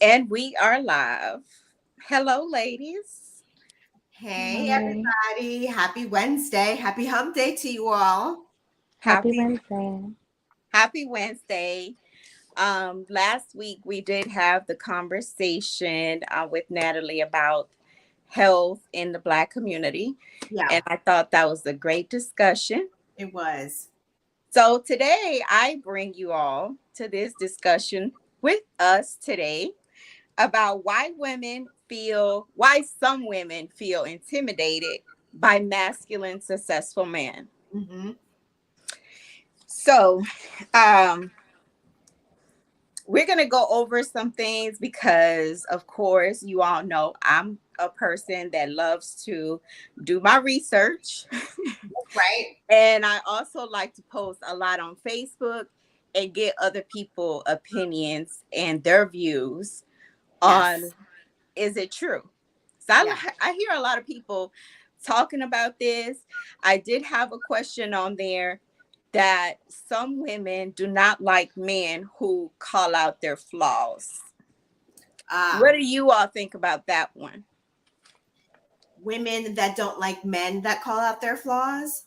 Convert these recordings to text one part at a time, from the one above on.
And we are live. Hello, ladies. Hey, Hi. everybody. Happy Wednesday. Happy hump day to you all. Happy Happy Wednesday. Happy Wednesday. Last week we did have the conversation with Natalie about health in the Black community, Yeah, and I thought that was a great discussion. it was. So today I bring you all to this discussion with us today about why some women feel intimidated by masculine successful men. Hmm. So, um, we're going to go over some things because, of course, you all know I'm a person that loves to do my research. Right? And I also like to post a lot on Facebook and get other people opinions and their views on Yes. is it true. So Yeah. I hear a lot of people talking about this. I did have a question on there that some women do not like men who call out their flaws. What Ah, do you all think about that one? women that don't like men that call out their flaws.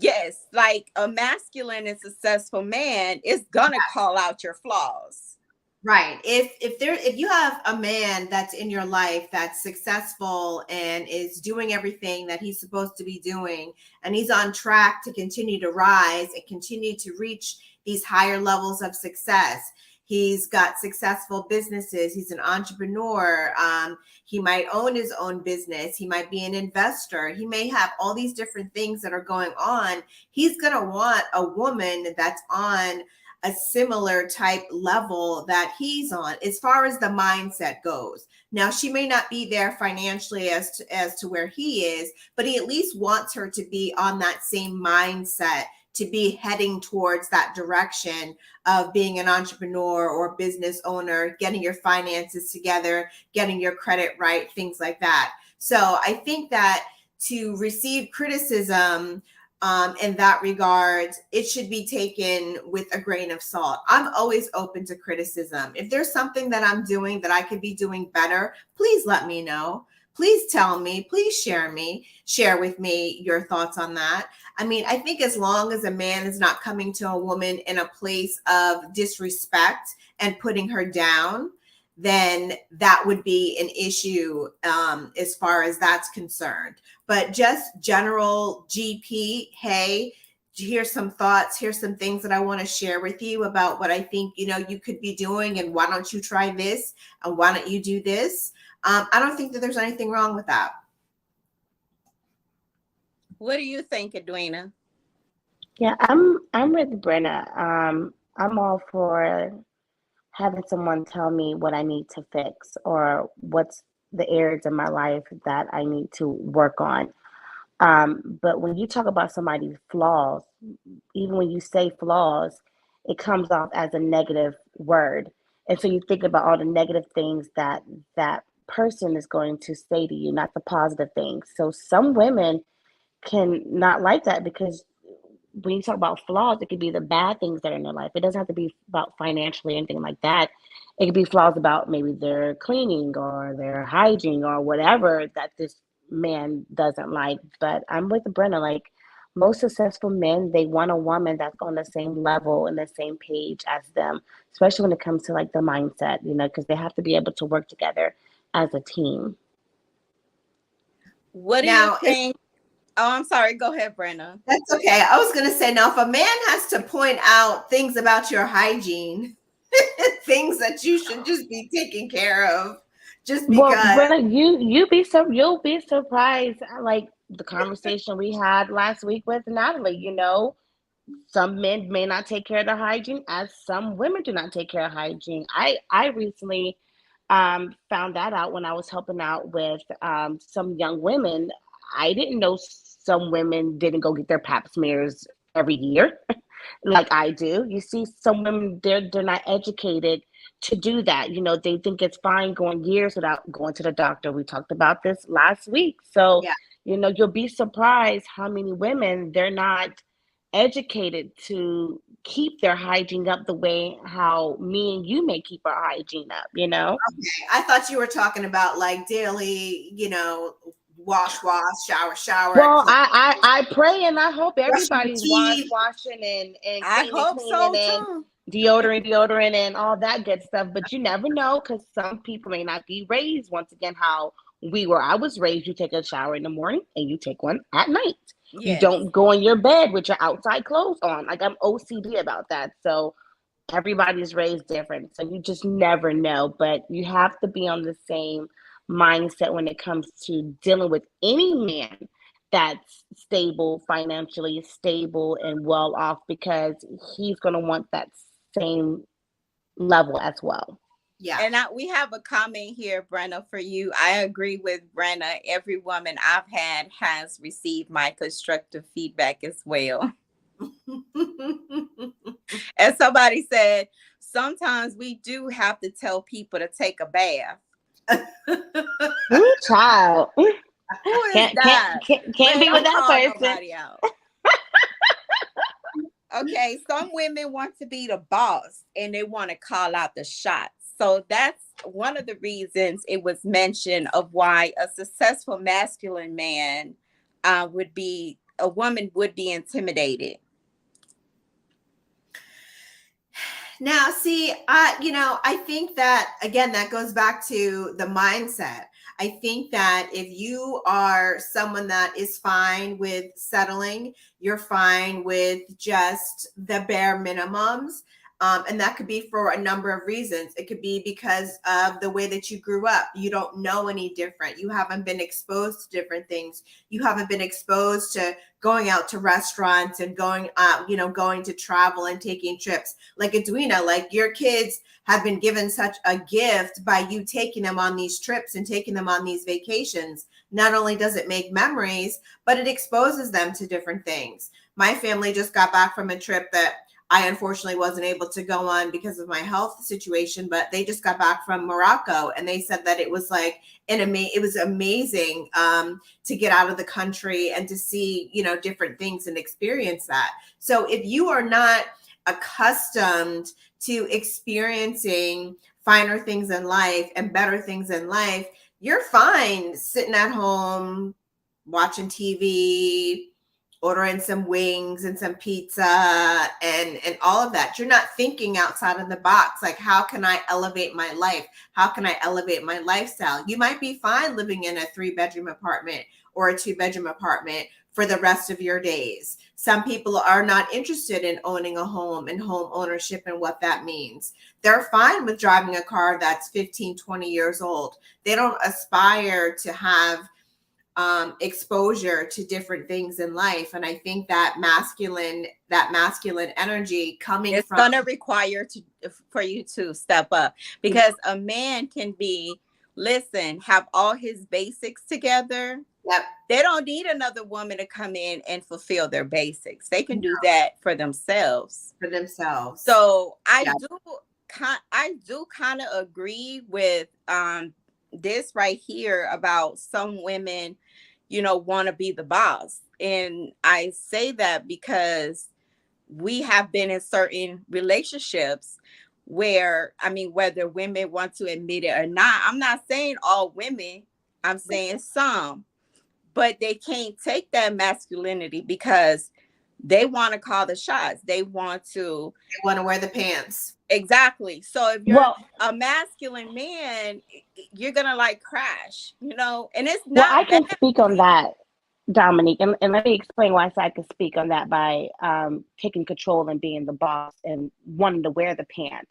Yes, like a masculine and successful man is gonna call out your flaws. Right. If you have a man that's in your life that's successful and is doing everything that he's supposed to be doing, and he's on track to continue to rise and continue to reach these higher levels of success. He's got successful businesses. He's an entrepreneur. He might own his own business. He might be an investor. He may have all these different things that are going on. He's going to want a woman that's on a similar type level that he's on as far as the mindset goes. Now she may not be there financially as to where he is, but he at least wants her to be on that same mindset, to be heading towards that direction of being an entrepreneur or business owner, getting your finances together, getting your credit right, things like that. So I think that to receive criticism in that regard, it should be taken with a grain of salt. I'm always open to criticism. If there's something that I'm doing that I could be doing better, please let me know. Please tell me, please share with me your thoughts on that. I mean, I think as long as a man is not coming to a woman in a place of disrespect and putting her down, then that would be an issue as far as that's concerned. But just general GP, hey, here's some thoughts, here's some things that I want to share with you about what I think, you could be doing, and why don't you try this, and why don't you do this. I don't think that there's anything wrong with that. What do you think, Edwina? Yeah, I'm with Brenna. I'm all for having someone tell me what I need to fix or what's the areas in my life that I need to work on. But when you talk about somebody's flaws, even when you say flaws, it comes off as a negative word. And so you think about all the negative things that person is going to say to you, not the positive things. So some women can not like that because when you talk about flaws, it could be the bad things that are in their life. It doesn't have to be about financially or anything like that. It could be flaws about maybe their cleaning or their hygiene or whatever that this man doesn't like. But I'm with Brenna. Like most successful men, they want a woman that's on the same level and the same page as them, especially when it comes to like the mindset, because they have to be able to work together as a team. What do you Now, if think? Oh, I'm sorry. Go ahead, Brenna. that's okay. I was going to say, now, if a man has to point out things about your hygiene, things that you should just be taking care of just Well, because. Brenna, you'll be surprised. Like the conversation we had last week with Natalie. Some men may not take care of their hygiene, as some women do not take care of hygiene. I recently found that out when I was helping out with some young women. I didn't know some women didn't go get their pap smears every year like I do. You see, some women they're not educated to do that. They think it's fine going years without going to the doctor. We talked about this last week. So, Yeah. you'll be surprised how many women they're not educated keep their hygiene up the way how me and you may keep our hygiene up, you know? I thought you were talking about like daily, wash, shower, Well, clean, I pray and I hope brushing your everybody's teeth. washing and I hope cleaning so and too. deodorant and all that good stuff. But you never know, because some people may not be raised once again how we were. I was raised, you take a shower in the morning and you take one at night. You Yes. don't go in your bed with your outside clothes on. Like, I'm OCD about that. So everybody's raised different. So you just never know. But you have to be on the same mindset when it comes to dealing with any man that's stable, financially stable and well off, because he's going to want that same level as well. Yeah. And we have a comment here, Brenna, for you. I agree with Brenna. Every woman I've had has received my constructive feedback as well. And somebody said, sometimes we do have to tell people to take a bath. Ooh, child. Who is that? Can't be with that call person. nobody out. Okay, some women want to be the boss and they want to call out the shots. So that's one of the reasons it was mentioned of why a successful masculine man a woman would be intimidated. Now, see, I think that, again, that goes back to the mindset. I think that if you are someone that is fine with settling, you're fine with just the bare minimums. And that could be for a number of reasons. It could be because of the way that you grew up. You don't know any different. You haven't been exposed to different things. You haven't been exposed to going out to restaurants and going to travel and taking trips. Like Edwina, like your kids have been given such a gift by you taking them on these trips and taking them on these vacations. Not only does it make memories, but it exposes them to different things. My family just got back from a trip that I unfortunately wasn't able to go on because of my health situation, but they just got back from Morocco and they said that it was like it was amazing to get out of the country and to see, different things and experience that. So if you are not accustomed to experiencing finer things in life and better things in life, you're fine sitting at home, watching TV, ordering some wings and some pizza and all of that. You're not thinking outside of the box. Like, how can I elevate my life? How can I elevate my lifestyle? You might be fine living in a 3-bedroom apartment or a 2-bedroom apartment for the rest of your days. Some people are not interested in owning a home and home ownership and what that means. They're fine with driving a car that's 15, 20 years old. They don't aspire to have exposure to different things in life. And I think that masculine energy coming it's from gonna require for you to step up, because a man can have all his basics together. Yep. They don't need another woman to come in and fulfill their basics. They can do that for themselves. So I do kind of agree with this right here about some women, want to be the boss. And I say that because we have been in certain relationships where, whether women want to admit it or not, I'm not saying all women, I'm saying some, but they can't take that masculinity because they want to call the shots. They want to wear the pants. Exactly. So if you're a masculine man, you're gonna crash, and it's not. Well, I can speak on that, Dominique, and let me explain why I can speak on that by taking control and being the boss and wanting to wear the pants.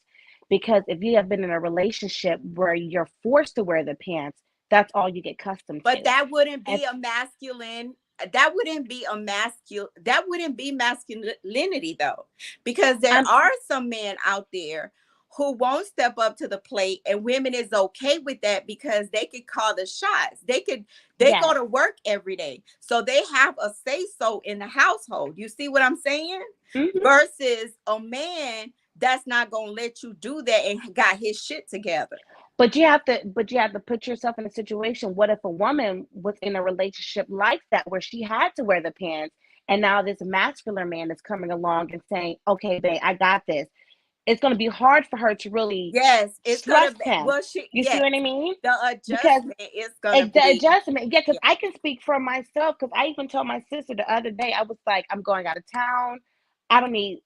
Because if you have been in a relationship where you're forced to wear the pants, that's all you get accustomed to. But that wouldn't be a masculine. That wouldn't be masculinity though, because there are some men out there who won't step up to the plate, and women is okay with that because they could call the shots. They go to work every day, so they have a say so in the household. You see what I'm saying? Mm-hmm. Versus a man that's not gonna let you do that and got his shit together. But you have to put yourself in a situation. What if a woman was in a relationship like that where she had to wear the pants and now this masculine man is coming along and saying, okay, babe, I got this. It's going to be hard for her to really Yes, it's gonna trust be. him. Well, You see yes, what I mean? the Because adjustment is gonna the be. adjustment, yeah, because Yeah. I can speak for myself, because I even told my sister the other day, I was like, I'm going out of town. I don't need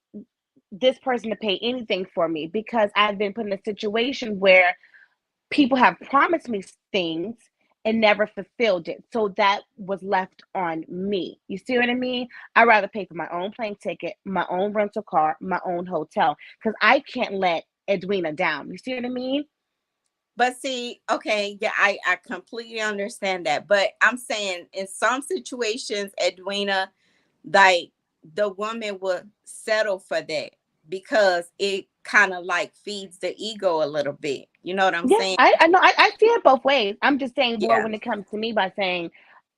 this person to pay anything for me, because I've been put in a situation where people have promised me things and never fulfilled it. So that was left on me. You see what I mean? I'd rather pay for my own plane ticket, my own rental car, my own hotel, because I can't let Edwina down. You see what I mean? But see, okay, yeah, I completely understand that. But I'm saying in some situations, Edwina, like the woman would settle for that because it kind of like feeds the ego a little bit. You know what I'm Yeah, saying? I know. I see it both ways. I'm just saying more Yeah. when it comes to me, by saying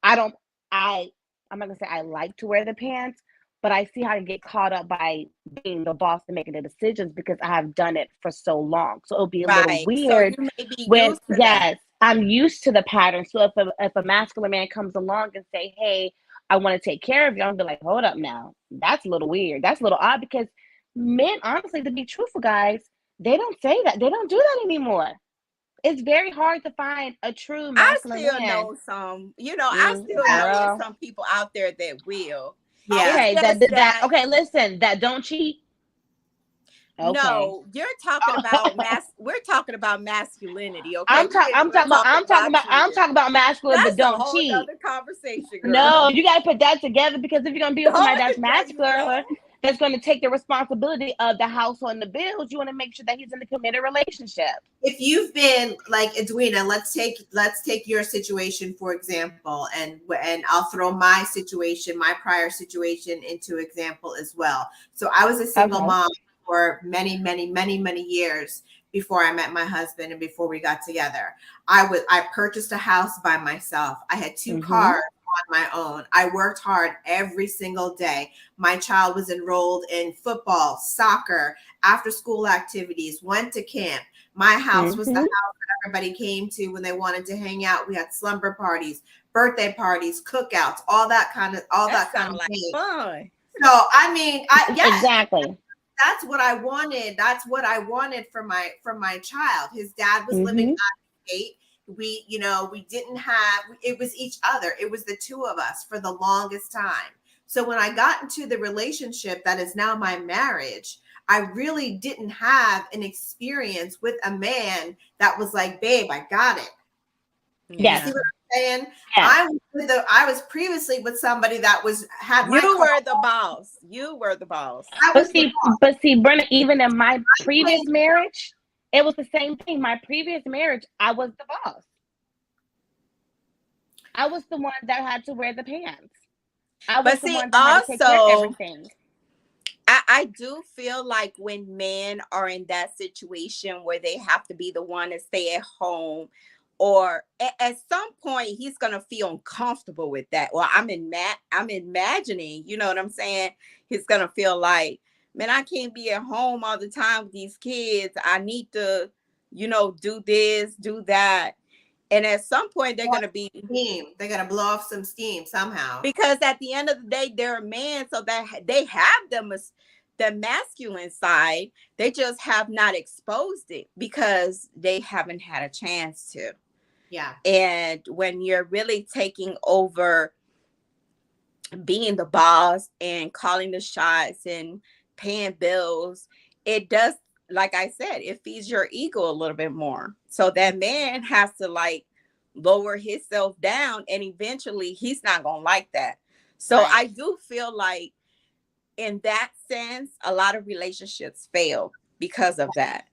I don't I I'm not gonna say I like to wear the pants, but I see how to get caught up by being the boss and making the decisions, because I have done it for so long. So it'll be a little Right. So weird you may be when, used to that. yes, I'm used to the pattern. So if a masculine man comes along and say, hey, I want to take care of you, I'm gonna be like, hold up now. That's a little weird. That's a little odd, because men, honestly, to be truthful, guys, they don't say that. They don't do that anymore. It's very hard to find a true I masculine still man. know some, I still Yeah. know Girl. some people out there that will. Yeah. It's Okay, just that okay, listen, that don't cheat. Okay. no, you're talking about we're talking about masculinity, okay? We ain't even talking about I'm cheating. talking about masculine but That's a don't whole cheat. nother conversation, girl. No, you gotta put that together, because if you're gonna be with somebody that's There you masculine, go. that's gonna take the responsibility of the household and the bills, you want to make sure that he's in a committed relationship. If you've been like Edwina, let's take your situation for example, and I'll throw my situation, my prior situation, into example as well. So I was a single Okay. mom for many years before I met my husband and before we got together. I purchased a house by myself. I had 2 Mhm. cars on my own. I worked hard every single day. My child was enrolled in football, soccer, after school activities, went to camp. My house was the Mhm. house that everybody came to when they wanted to hang out. We had slumber parties, birthday parties, cookouts, all that kind That of sounds like thing. fun. So I mean, yes, Exactly. that's what I wanted. That's what I wanted for my child. His dad was living Mhm. out of state. We didn't have, it was each other. It was the two of us for the longest time. So when I got into the relationship that is now my marriage, I really didn't have an experience with a man that was like, babe, I got it. You Yes. see what I'm saying? Yes. I was previously with somebody that had my You car. were the boss. You were the boss. I was the boss. But see, Brenda, even in my I previous played- marriage, it was the same thing. My previous marriage, I was the boss. I was the one that had to wear the pants. I was But the see, one that had to take care of also, everything. I do feel like when men are in that situation where they have to be the one to stay at home, or at some point he's gonna feel uncomfortable with that. Well, I'm imagining, you know what I'm saying? He's gonna feel like, man, I can't be at home all the time with these kids. I need to, do this, do that. And at some point they're gonna be, steam. They're gonna blow off some steam somehow. because at the end of the day, they're a man, so that they have the masculine side. They just have not exposed it because they haven't had a chance to. Yeah. And when you're really taking over being the boss and calling the shots and paying bills, it does, like I said, it feeds your ego a little bit more. So that man has to like lower himself down, and eventually he's not gonna like that. So Right. I do feel like in that sense, a lot of relationships fail because of that.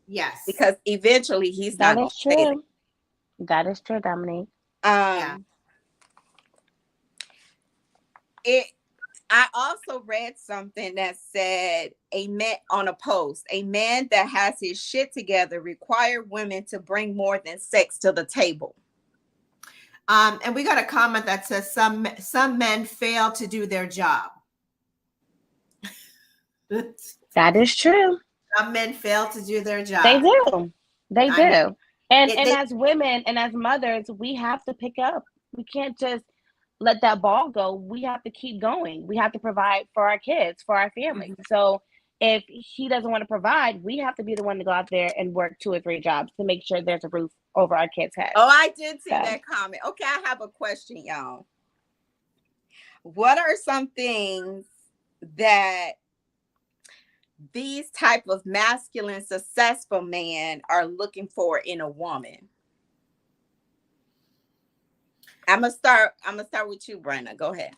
Yes. Because eventually he's That not gonna is say true. That is true, Dominique. that. I also read something that said a man on a post, a man that has his shit together require women to bring more than sex to the table. And we got a comment that says some men fail to do their job. That is true. Some men fail to do their job. They do. They I mean, do. And as women and as mothers, we have to pick up. We can't just let that ball go, we have to keep going. We have to provide for our kids, for our families. Mhm. So if he doesn't want to provide, we have to be the one to go out there and work 2 or 3 jobs to make sure there's a roof over our kids' heads. Oh, I did see So that comment. Okay, I have a question, y'all. What are some things that these type of masculine, successful men are looking for in a woman? I'm gonna start with you, Brenna. Go ahead.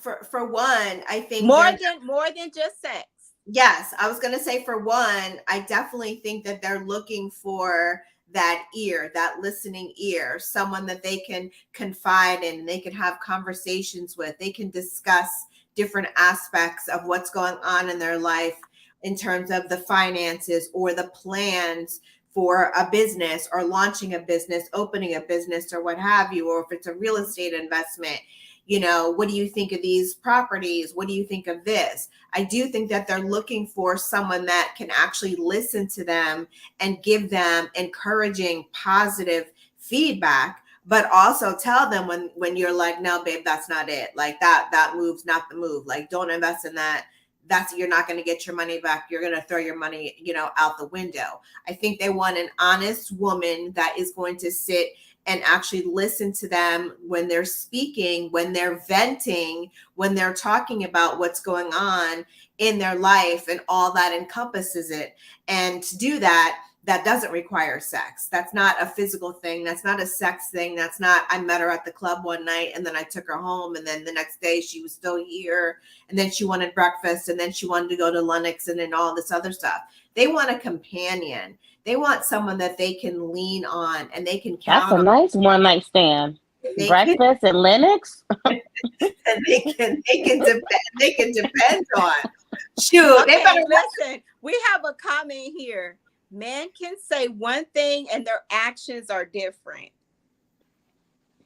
For one, I think More than just sex. yes, I was going to say for one, I definitely think that they're looking for that ear, that listening ear, someone that they can confide in, they can have conversations with, they can discuss different aspects of what's going on in their life in terms of the finances or the plans for a business or launching a business, opening a business or what have you, or if it's a real estate investment. You know, what do you think of these properties? What do you think of this? I do think that they're looking for someone that can actually listen to them and give them encouraging, positive feedback, but also tell them when you're like, no, babe, that's not it. Like that move's not the move. Like, don't invest in that. You're not going to get your money back. You're going to throw your money, out the window. I think they want an honest woman that is going to sit and actually listen to them when they're speaking, when they're venting, when they're talking about what's going on in their life and all that encompasses it. And to do that, that doesn't require sex. That's not a physical thing. That's not a sex thing. That's not, I met her at the club one night and then I took her home and then the next day she was still here and then she wanted breakfast and then she wanted to go to Lenox and then all this other stuff. They want a companion. They want someone that they can lean on and they can count that's a on. nice one night stand. Breakfast and Linux. And they can depend on. Shoot, Okay, they better listen. We have a comment here. Men can say one thing and their actions are different.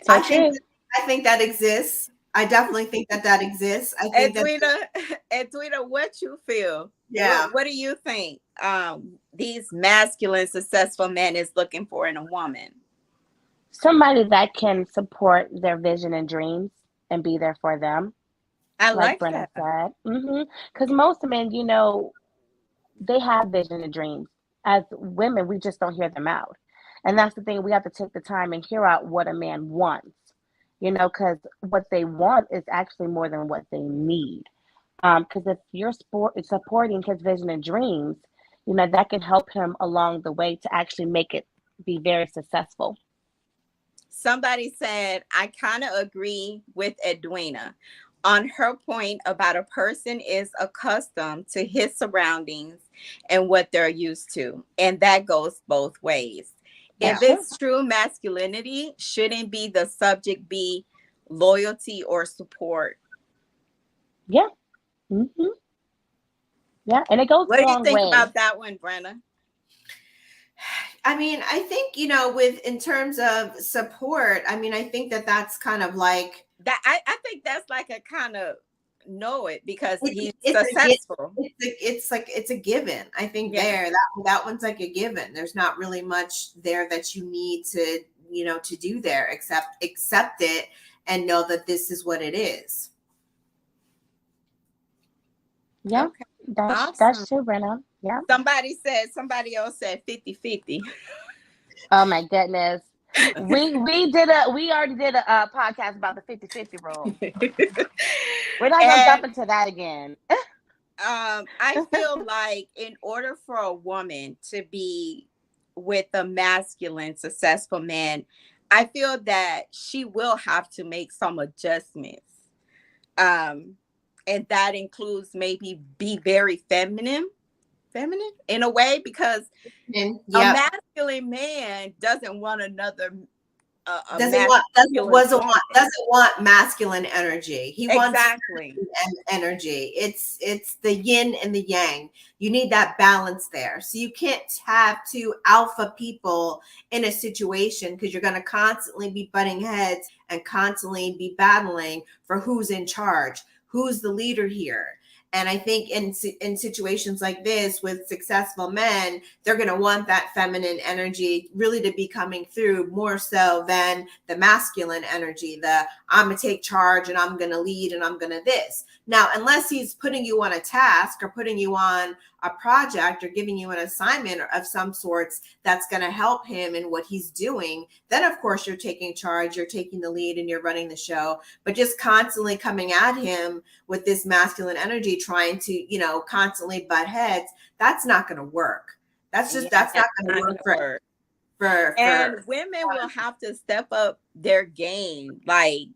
So I think that exists. I definitely think that exists. I think Edwina, what you feel? Yeah. What do you think? These masculine, successful men is looking for in a woman. Somebody that can support their vision and dreams and be there for them. I like Brenna that. said. Because most men, they have vision and dreams. As women, we just don't hear them out. And that's the thing. We have to take the time and hear out what a man wants, because what they want is actually more than what they need. Because if you're supporting his vision and dreams, that can help him along the way to actually make it be very successful. Somebody said, I kind of agree with Edwina on her point about a person is accustomed to his surroundings and what they're used to. And that goes both ways. Yeah. If it's true masculinity, shouldn't be the subject be loyalty or support? Yeah. Yeah. And it goes What a long way. What do you think about that one, Brenna? I mean, I think, in terms of support, I mean, I think that's kind of like that. I think that's like a kind of know it because he's successful. It's a given. I think that one's like a given. There's not really much there that you need to, to do there except accept it and know that this is what it is. Yeah. Okay. That's true, Brenna. Yeah. Somebody else said 50-50. Oh my goodness. We already did a podcast about the 50-50 rule. We're not gonna jump into that again. I feel like in order for a woman to be with a masculine, successful man, I feel that she will have to make some adjustments. And that includes maybe be very feminine in a way, because a masculine man doesn't want another doesn't want masculine energy. He wants energy. It's the yin and the yang. You need that balance there. So you can't have two alpha people in a situation, because you're going to constantly be butting heads and constantly be battling for who's in charge, who's the leader here. And I think in situations like this with successful men, they're going to want that feminine energy really to be coming through more so than the masculine energy. The I'm going to take charge and I'm going to lead and I'm going to this. Now, unless he's putting you on a task or putting you on a project or giving you an assignment of some sorts that's going to help him in what he's doing, then of course you're taking charge, you're taking the lead and you're running the show. But just constantly coming at him with this masculine energy, trying to, constantly butt heads, that's not going to work. That's not going to work for and women will have to step up their game. Like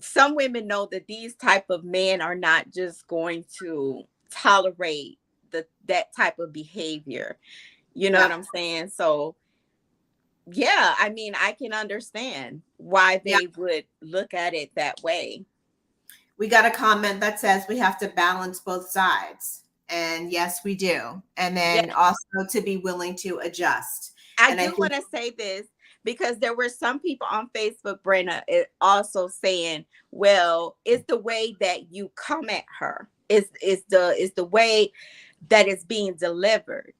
some women know that these type of men are not just going to tolerate that type of behavior. You know what I'm saying? So yeah, I mean, I can understand why they would look at it that way. We got a comment that says we have to balance both sides. And yes, we do. And then also to be willing to adjust. I do want to say this because there were some people on Facebook, Brenna, also saying, well, it's the way that you come at her. It's the way that it's being delivered.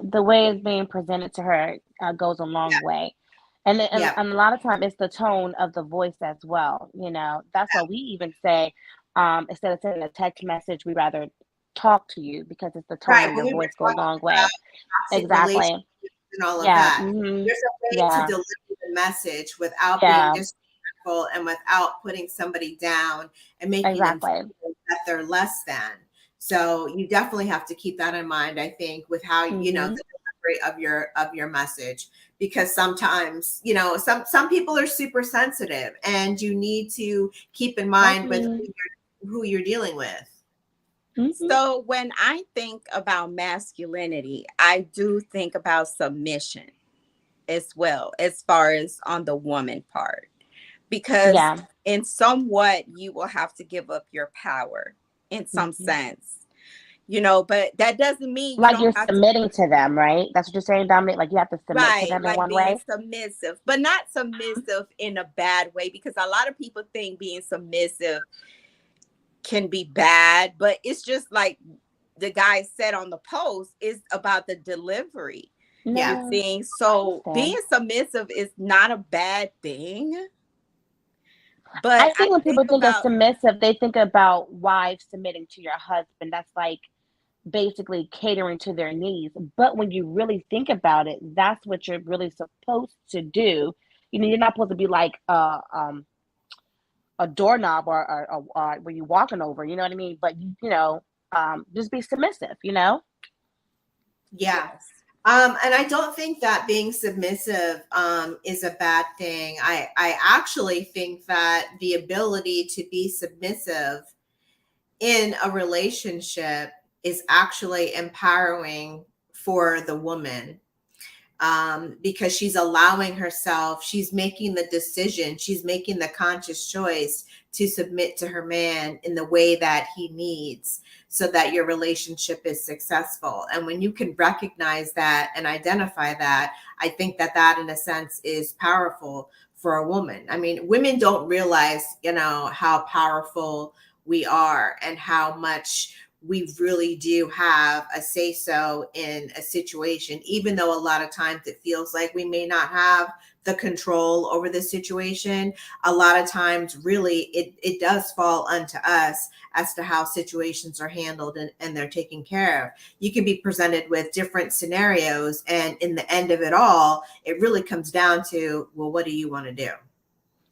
The way it's being presented to her goes a long way. And a lot of time it's the tone of the voice as well. That's why we even say, instead of sending a text message, we rather talk to you because it's the tone of your voice go a long way. Exactly. And all of that. Mm-hmm. There's a way to deliver the message without being disrespectful and without putting somebody down and making them feel that they're less than. So you definitely have to keep that in mind, I think, with how the delivery of your message, because sometimes some people are super sensitive, and you need to keep in mind with who you're dealing with. Mm-hmm. So when I think about masculinity, I do think about submission as well, as far as on the woman part, because in somewhat you will have to give up your power in some sense, but that doesn't mean you're submitting to them, right? That's what you're saying, Dominic. Like you have to submit to them in one way. Submissive, but not submissive in a bad way, because a lot of people think being submissive can be bad, but it's just like the guy said on the post, is about the delivery. You think so? Being submissive is not a bad thing. But I think when people think of submissive, they think about wives submitting to your husband. That's like basically catering to their needs. But when you really think about it, that's what you're really supposed to do. You're not supposed to be like a doorknob or where you walking over, you know what I mean? But just be submissive, Yes. And I don't think that being submissive is a bad thing. I actually think that the ability to be submissive in a relationship is actually empowering for the woman. Because she's allowing herself, she's making the decision, she's making the conscious choice to submit to her man in the way that he needs, so that your relationship is successful. And when you can recognize that and identify that, I think that in a sense is powerful for a woman. I mean, women don't realize, how powerful we are and how much we really do have a say-so in a situation, even though a lot of times it feels like we may not have the control over the situation. A lot of times really it does fall unto us as to how situations are handled and they're taken care of. You can be presented with different scenarios, and in the end of it all, it really comes down to, well, what do you want to do?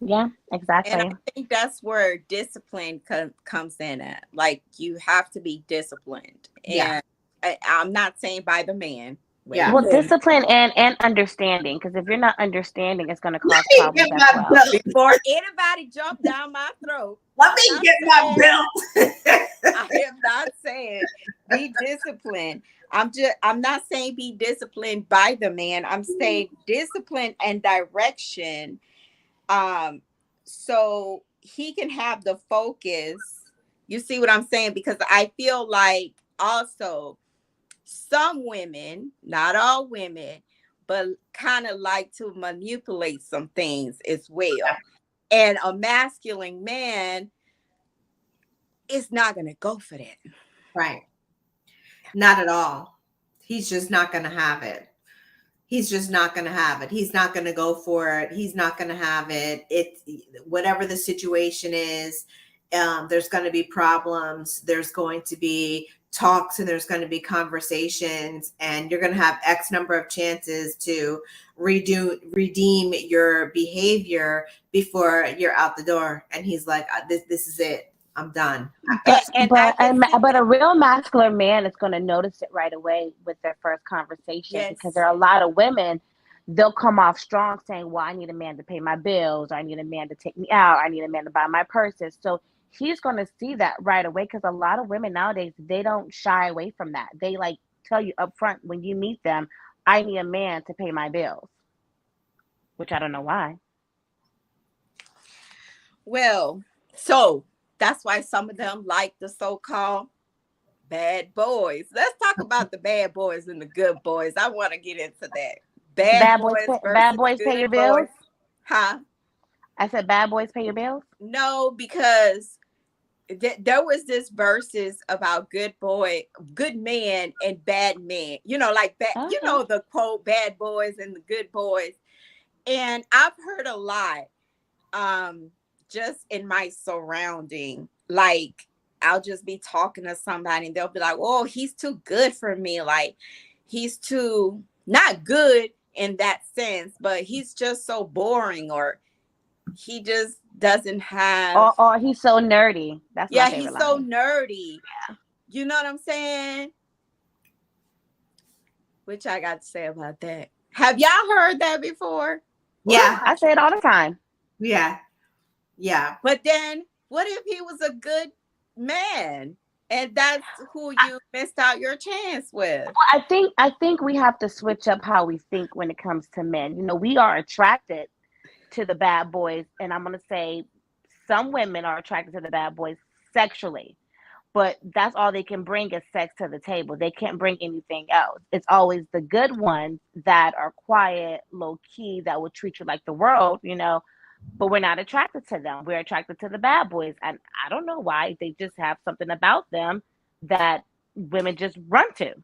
Yeah, exactly. And I think that's where discipline comes in at. Like, you have to be disciplined. And I'm not saying by the man. Well, discipline and understanding, because if you're not understanding, it's going to cause problems as well. Before anybody jump down my throat, let me get my belt. I am not saying be disciplined. I'm not saying be disciplined by the man. I'm saying discipline and direction. So he can have the focus. You see what I'm saying? Because I feel like also some women, not all women, but kind of like to manipulate some things as well. And a masculine man is not gonna go for that. Right. Not at all. He's just not going to have it. He's just not going to have it. He's not going to go for it. He's not going to have it. It's whatever the situation is. There's going to be problems. There's going to be talks, and there's going to be conversations, and you're going to have X number of chances to redeem your behavior before you're out the door. And he's like, this is it. I'm done. But a real masculine man is going to notice it right away with their first conversation, because there are a lot of women, they'll come off strong saying, well, I need a man to pay my bills, or I need a man to take me out, I need a man to buy my purses. So he's going to see that right away, because a lot of women nowadays, they don't shy away from that. They like tell you up front when you meet them, I need a man to pay my bills, which I don't know why. Well, so that's why some of them like the so-called bad boys. Let's talk about the bad boys and the good boys. I want to get into that. Bad boys pay your bills? Huh? I said bad boys pay your bills? No, because there was this verses about good man and bad men. You know, like that. You know the quote, bad boys and the good boys. And I've heard a lot. Just in my surrounding, like I'll just be talking to somebody and they'll be like, oh, he's too good for me. Like he's too not good in that sense, but he's just so boring, or he just doesn't have or he's so nerdy. That's my favorite he's line. so nerdy. Yeah. You know what I'm saying? Which I got to say about that. Have y'all heard that before? Yeah. I say it all the time. Yeah. Yeah. But then what if he was a good man and that's who you missed out your chance with? Well, I think we have to switch up how we think when it comes to men. You know, we are attracted to the bad boys, and I'm going to say some women are attracted to the bad boys sexually, but that's all they can bring is sex to the table. They can't bring anything else. It's always the good ones that are quiet, low key, that will treat you like the world, you know. But we're not attracted to them. We're attracted to the bad boys. And I don't know why. They just have something about them that women just run to.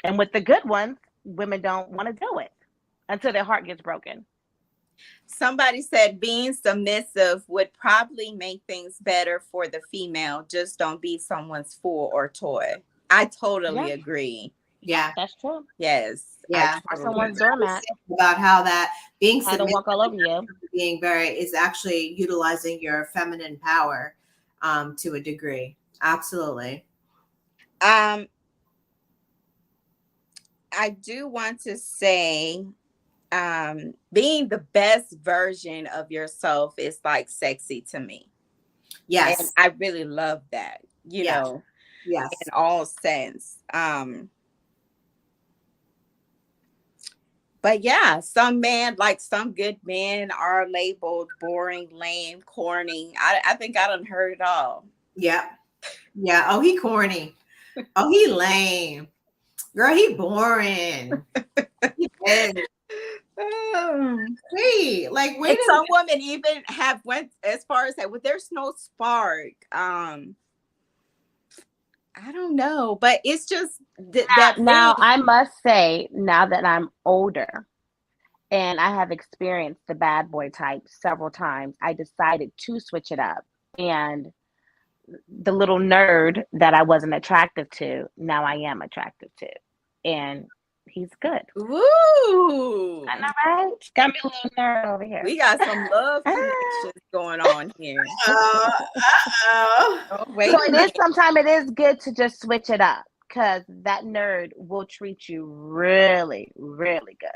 And with the good ones, women don't want to do it until their heart gets broken. Somebody said being submissive would probably make things better for the female. Just don't be someone's fool or toy. I totally agree. Yeah. That's true. Yes. Yeah. Someone's doormat. About how that being had to walk all over you. Being is actually utilizing your feminine power to a degree. Absolutely. I do want to say being the best version of yourself is like sexy to me. Yes. And I really love that, you know. Yes. In all sense. But yeah, some good men are labeled boring, lame, corny. I think I done heard it all. Yeah. Yeah. Oh, he corny. Oh, he lame. Girl, he boring. He is. Hey, like when some women even have went as far as that, well, there's no spark. I don't know, but it's just that. Now, I must say, now that I'm older and I have experienced the bad boy type several times, I decided to switch it up. And the little nerd that I wasn't attractive to, now I am attractive to. And he's good. Ooh. I know, right? Got me a little nerd over here. We got some love connections going on here. Oh, wait. So sometimes it is good to just switch it up, because that nerd will treat you really, really good.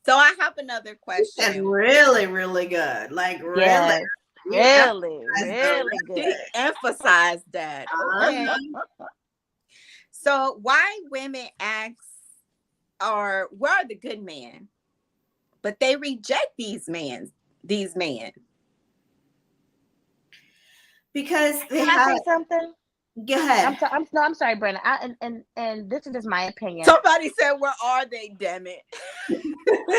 So I have another question. And really, really good. Like really. Yes. Really, really good. She emphasized that. Okay. So why women ask where are the good men, but they reject these men? Because they Can I say something? Go ahead. I'm sorry, Brenda. And this is just my opinion. Somebody said, where are they, damn it?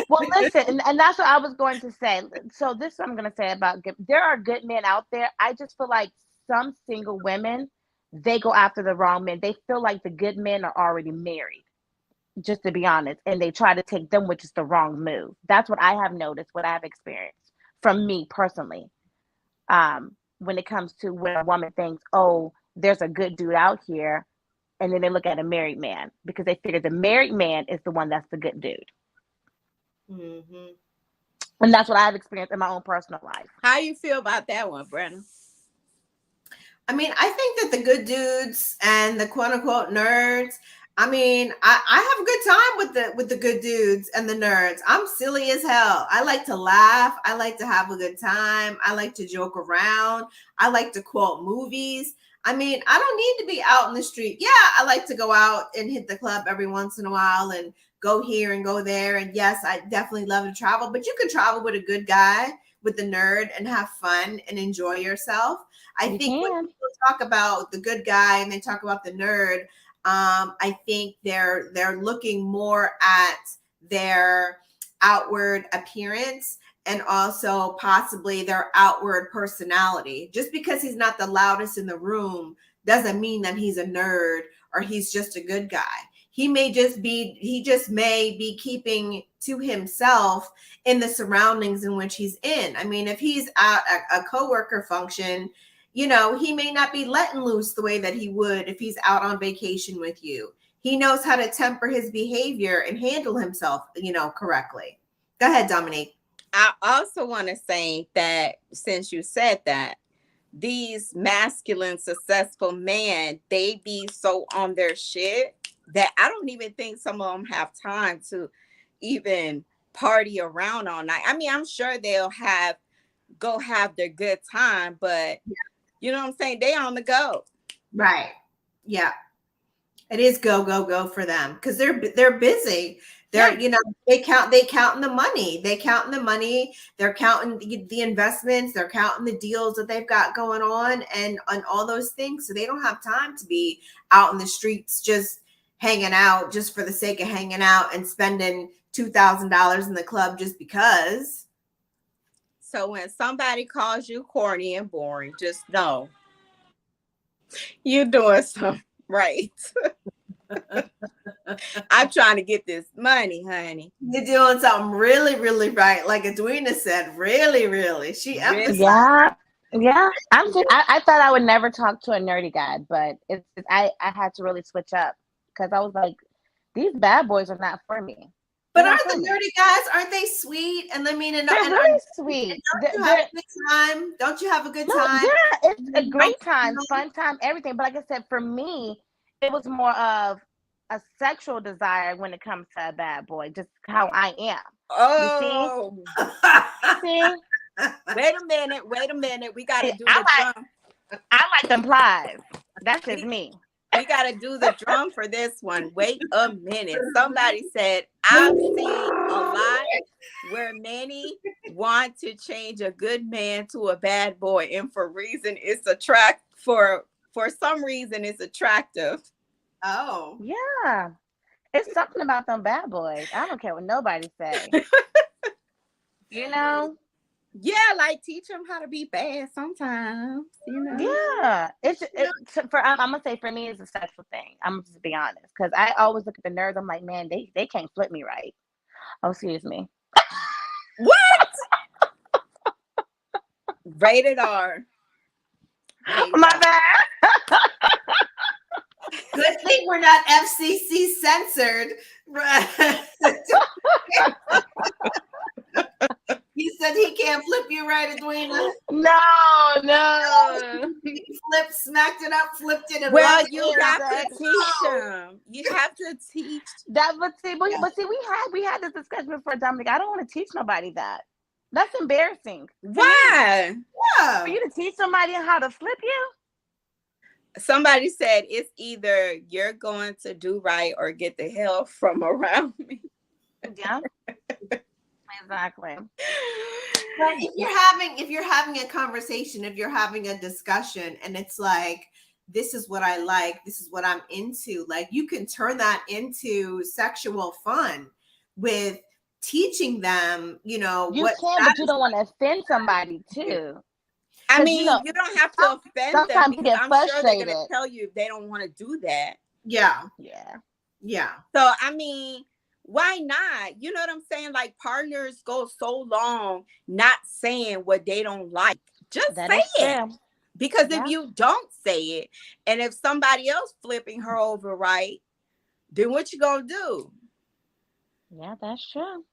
Well, listen, and that's what I was going to say. So this is what I'm going to say about good. There are good men out there. I just feel like some single women, they go after the wrong men. They feel like the good men are already married, just to be honest, and they try to take them, which is the wrong move. That's what I have noticed, what I have experienced from me personally. When it comes to when a woman thinks, oh, there's a good dude out here, and then they look at a married man because they figure the married man is the one that's the good dude. Mm-hmm. And that's what I've experienced in my own personal life. How you feel about that one, Brenna? I mean, I think that the good dudes and the quote unquote nerds, I mean, I have a good time with the good dudes and the nerds. I'm silly as hell. I like to laugh. I like to have a good time. I like to joke around. I like to quote movies. I mean, I don't need to be out in the street. Yeah, I like to go out and hit the club every once in a while and go here and go there. And yes, I definitely love to travel, but you can travel with a good guy, with the nerd, and have fun and enjoy yourself. I think when people talk about the good guy and they talk about the nerd, I think they're looking more at their outward appearance and also possibly their outward personality. Just because he's not the loudest in the room doesn't mean that he's a nerd or he's just a good guy. He just may be keeping to himself in the surroundings in which he's in. I mean, if he's at a coworker function, you know, he may not be letting loose the way that he would if he's out on vacation with you. He knows how to temper his behavior and handle himself, you know, correctly. Go ahead, Dominique. I also want to say that since you said that, these masculine, successful men, they be so on their shit that I don't even think some of them have time to even party around all night. I mean, I'm sure they'll go have their good time, but you know what I'm saying? They on the go. Right. Yeah. It is go for them because they're busy. They're, you know, they counting the money. They're counting the investments. They're counting the deals that they've got going on and all those things. So they don't have time to be out in the streets just hanging out just for the sake of hanging out and spending $2,000 in the club just because. So when somebody calls you corny and boring, just know you're doing something right. I'm trying to get this money, honey. You're doing something really, really right. Like Edwina said, really, really. She emphasized. Yeah. I thought I would never talk to a nerdy guy, but I had to really switch up because I was like, these bad boys are not for me. But aren't the nerdy guys, aren't they sweet? And I mean, they're really sweet. Don't you have a good time? Don't you have a good time? Yeah, it's a great time, fun time, everything. But like I said, for me, it was more of a sexual desire when it comes to a bad boy, just how I am. Oh, you see? Wait a minute. We got to do the drum. I like them plies. That's just me. We got to do the drum for this one. Wait a minute. Somebody said, I've seen a lot where many want to change a good man to a bad boy. And for some reason it's attractive. Oh. Yeah. It's something about them bad boys. I don't care what nobody say. You know? Yeah, like teach them how to be bad sometimes, you know. Yeah, I'm gonna say for me it's a sexual thing. I'm gonna just be honest because I always look at the nerds. I'm like, man, they can't flip me right. Oh, excuse me. What? Rated R. My bad. Good thing we're not FCC censored. He said he can't flip you right, Edwina. No. He smacked it up, flipped it. And well, you have to teach them. You have to teach that. But see, we had this discussion before, Dominic. I don't want to teach nobody that. That's embarrassing. Why? Yeah. For you to teach somebody how to flip you? Somebody said it's either you're going to do right or get the hell from around me. Yeah. Exactly. But if you're having a conversation, if you're having a discussion and it's like, this is what I like, this is what I'm into, like you can turn that into sexual fun with teaching them, you know, but you don't want to offend somebody too. I 'Cause, mean, you don't have to offend them sometimes you because get I'm sure they're gonna frustrated. tell you if they don't want to do that. Yeah. Yeah. Yeah. So I mean, why not? You know what I'm saying? Like partners go so long not saying what they don't like. Just That say is it. true. Because Yeah. if you don't say it, and if somebody else flipping her over, right, then what you gonna do? Yeah, that's true.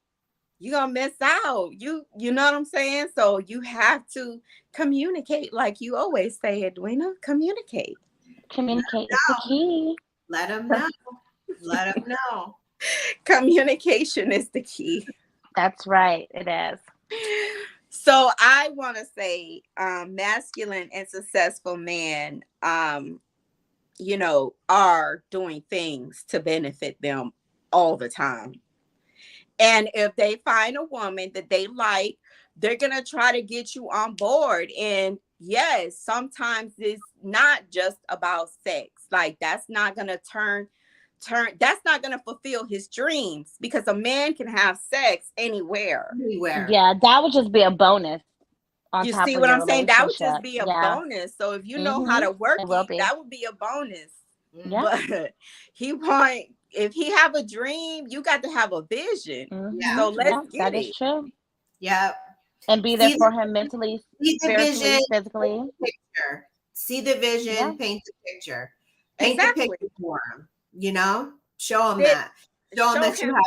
You're gonna miss out. You know what I'm saying? So you have to communicate, like you always say, Edwina. Communicate. Communicate is the key. Let them know. Let them know. Communication is the key. That's right. It is. So I want to say, masculine and successful men, are doing things to benefit them all the time. And if they find a woman that they like, they're going to try to get you on board. And yes, sometimes it's not just about sex. Like that's not going to that's not going to fulfill his dreams, because a man can have sex anywhere. Anywhere. Yeah, that would just be a bonus on You top see of what your I'm saying? That would just relationship. be a Yeah. bonus. So if you know how to work It will it, be. that would be a bonus. Yeah. But if he have a dream, you got to have a vision. Yeah. So let's Yeah, get that it. is true. Yep. And be there See for him mentally, See the spiritually, vision, physically. picture. See the vision, Yeah. paint the picture. Paint the Exactly. picture for him. You know, show him That- that. Show him that you have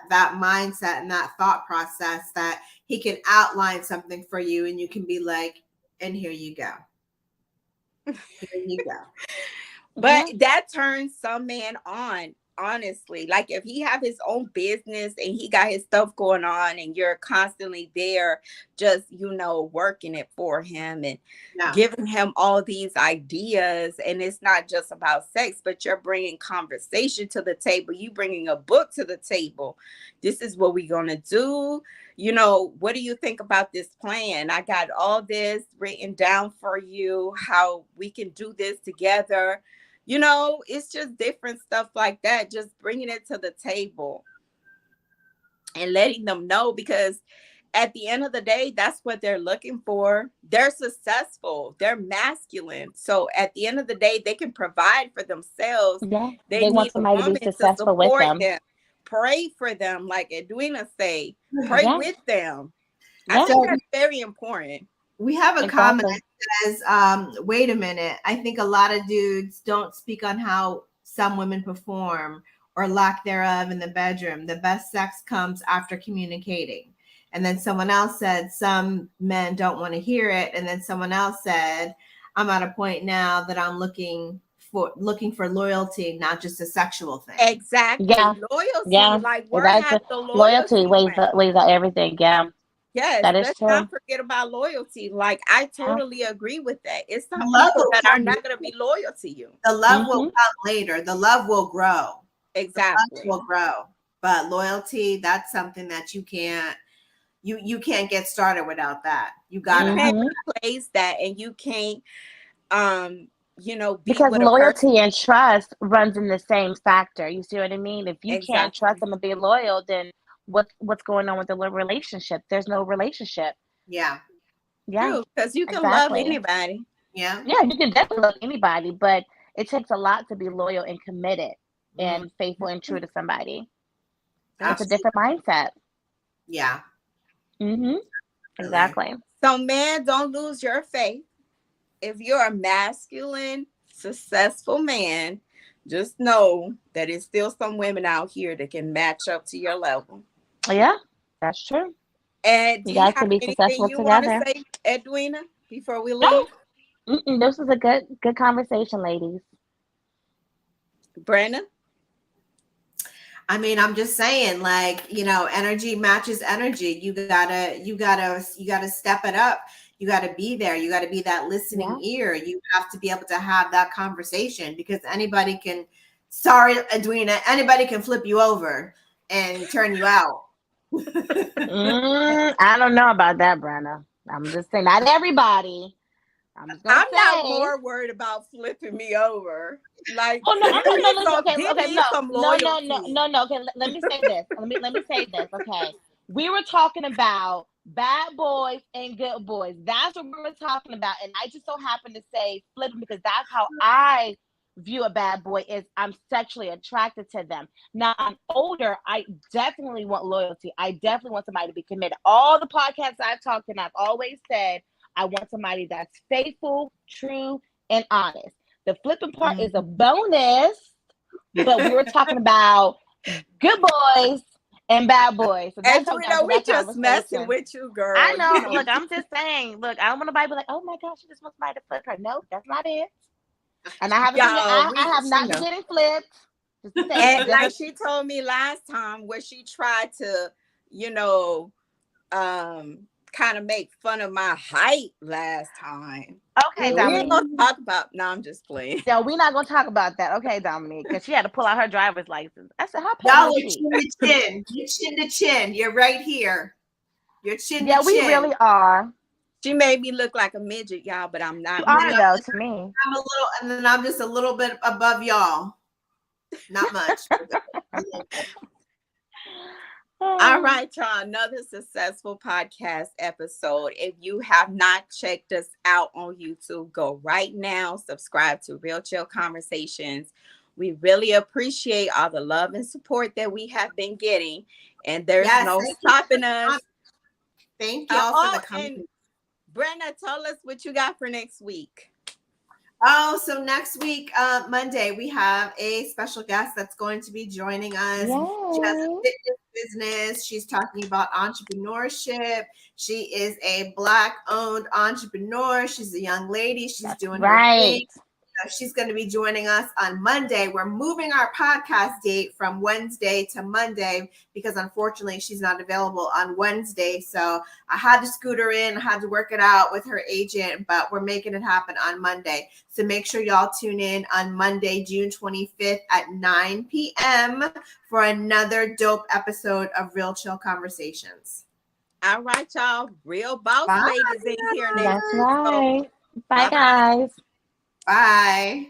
that mindset and that thought process, that he can outline something for you and you can be like, and here you go. Here you go. But that turns some man on, honestly. Like if he have his own business and he got his stuff going on and you're constantly there just, working it for him and giving him all these ideas. And it's not just about sex, but you're bringing conversation to the table. You bringing a book to the table. This is what we're going to do. What do you think about this plan? I got all this written down for you, how we can do this together. It's just different stuff like that. Just bringing it to the table and letting them know, because at the end of the day, that's what they're looking for. They're successful. They're masculine. So at the end of the day, they can provide for themselves. Yeah. They want need a somebody to woman be successful with them. Pray for them, like Edwina say. Pray with them. I Yeah. think that's very important. We have a comment that says, wait a minute. I think a lot of dudes don't speak on how some women perform or lack thereof in the bedroom. The best sex comes after communicating. And then someone else said, some men don't want to hear it. And then someone else said, I'm at a point now that I'm looking for loyalty, not just a sexual thing. Exactly. Yeah. Loyalty. Yeah. Like where has the loyalty weighs out everything. Yeah. Yes, that is let's true. not forget about loyalty. Like I totally agree with that. It's some people that are not going to be loyal to you. The love will come later. The love will grow. Exactly. The love will grow. But loyalty, that's something that you can't get started without that. You gotta replace that, and you can't because loyalty and trust runs in the same factor. You see what I mean? If you can't trust them and be loyal, then what's going on with the relationship? There's no relationship. Yeah. Because you can love anybody. Yeah, you can definitely love anybody, but it takes a lot to be loyal and committed and faithful and true to somebody. It's a different mindset. Yeah. Exactly. So man, don't lose your faith. If you're a masculine, successful man, just know that it's still some women out here that can match up to your level. Yeah, that's true. And you guys can be successful you together. Want to say, Edwina, before we leave? This was a good conversation, ladies. Brandon? I mean, I'm just saying, like, energy matches energy. You gotta step it up. You gotta be there. You gotta be that listening ear. You have to be able to have that conversation, because anybody can, sorry, Edwina, anybody can flip you over and turn you out. I don't know about that, Brenna. I'm just saying, not everybody. I'm not more worried about flipping me over. Like, no. Okay, no. Okay, let me say this. Let me say this. Okay, we were talking about bad boys and good boys. That's what we were talking about. And I just so happen to say flipping because that's how I view a bad boy is I'm sexually attracted to them. Now I'm older. I definitely want loyalty. I definitely want somebody to be committed. All the podcasts I've talked and I've always said I want somebody that's faithful, true, and honest. The flipping part is a bonus, but we were talking about good boys and bad boys. So And that's how you know, we just messing conversation. with you, girl. I know. You know. Look, I'm just saying. Look, I don't want nobody to be like, "Oh my gosh, she just wants somebody to flip her." Nope, that's not it. And I haven't. Y'all, I have not you know. been getting flipped. Just saying, And like she told me last time, where she tried to, you know, kind of make fun of my height last time. okay, We Dominique. ain't gonna talk about. No, I'm just playing. No, we're not gonna talk about that. Okay, Dominique, because she had to pull out her driver's license. I said, "How Y'all petty are is she?" chin to chin. You're chin to chin. You're right here. You're chin Yeah, to we chin. really are. She made me look like a midget, y'all, but I'm not. You are though to me. I'm a little, and then I'm just a little bit above y'all. Not much. All right, y'all. Another successful podcast episode. If you have not checked us out on YouTube, go right now. Subscribe to Real Chill Conversations. We really appreciate all the love and support that we have been getting, and there's no stopping us. Thank y'all for the comment. Brenna, tell us what you got for next week. Oh, so next week, Monday, we have a special guest that's going to be joining us. Yay. She has a fitness business. She's talking about entrepreneurship. She is a Black-owned entrepreneur. She's a young lady. She's doing her thing. So she's going to be joining us on Monday. We're moving our podcast date from Wednesday to Monday because unfortunately she's not available on Wednesday. So I had to scoot her in, I had to work it out with her agent, but we're making it happen on Monday. So make sure y'all tune in on Monday, June 25th at 9 p.m. for another dope episode of Real Chill Conversations. All right, y'all. Real boss ladies in here next. That's right. Bye, guys. Bye.